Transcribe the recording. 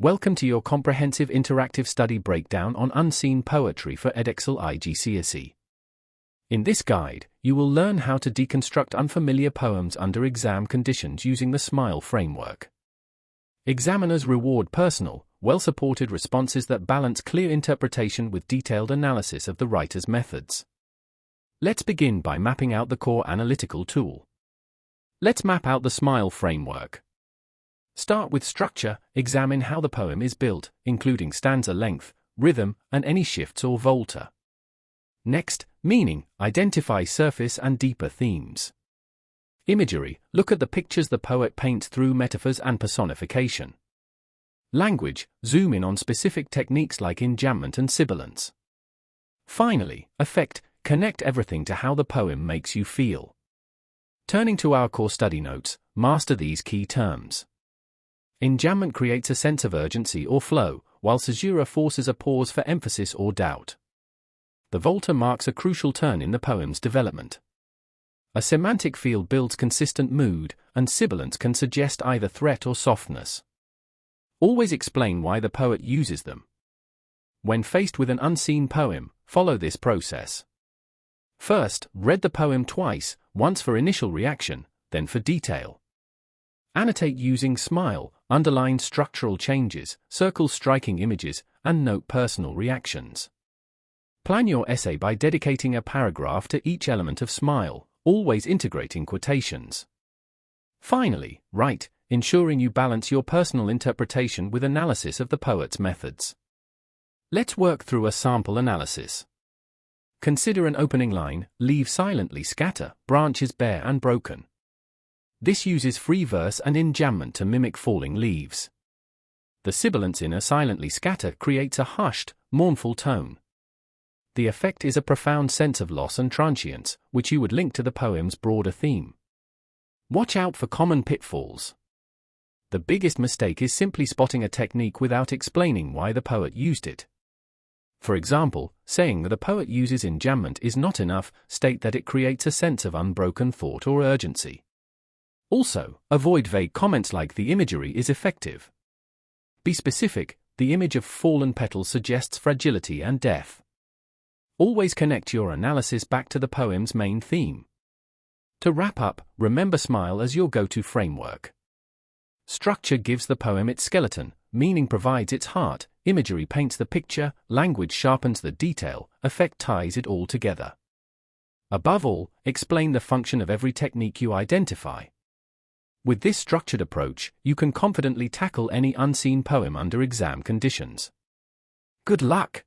Welcome to your comprehensive interactive study breakdown on unseen poetry for Edexcel IGCSE. In this guide, you will learn how to deconstruct unfamiliar poems under exam conditions using the SMILE framework. Examiners reward personal, well-supported responses that balance clear interpretation with detailed analysis of the writer's methods. Let's begin by mapping out the core analytical tool. Let's map out the SMILE framework. Start with structure, examine how the poem is built, including stanza length, rhythm, and any shifts or volta. Next, meaning, identify surface and deeper themes. Imagery, look at the pictures the poet paints through metaphors and personification. Language, zoom in on specific techniques like enjambment and sibilance. Finally, effect, connect everything to how the poem makes you feel. Turning to our core study notes, master these key terms. Enjambment creates a sense of urgency or flow, while caesura forces a pause for emphasis or doubt. The volta marks a crucial turn in the poem's development. A semantic field builds consistent mood, and sibilance can suggest either threat or softness. Always explain why the poet uses them. When faced with an unseen poem, follow this process. First, read the poem twice, once for initial reaction, then for detail. Annotate using SMILE, underline structural changes, circle striking images, and note personal reactions. Plan your essay by dedicating a paragraph to each element of SMILE, always integrating quotations. Finally, write, ensuring you balance your personal interpretation with analysis of the poet's methods. Let's work through a sample analysis. Consider an opening line, leave silently scatter, branches bare and broken. This uses free verse and enjambment to mimic falling leaves. The sibilance in a silently scatter creates a hushed, mournful tone. The effect is a profound sense of loss and transience, which you would link to the poem's broader theme. Watch out for common pitfalls. The biggest mistake is simply spotting a technique without explaining why the poet used it. For example, saying that a poet uses enjambment is not enough, state that it creates a sense of unbroken thought or urgency. Also, avoid vague comments like the imagery is effective. Be specific, the image of fallen petals suggests fragility and death. Always connect your analysis back to the poem's main theme. To wrap up, remember SMILE as your go-to framework. Structure gives the poem its skeleton, meaning provides its heart, imagery paints the picture, language sharpens the detail, effect ties it all together. Above all, explain the function of every technique you identify. With this structured approach, you can confidently tackle any unseen poem under exam conditions. Good luck!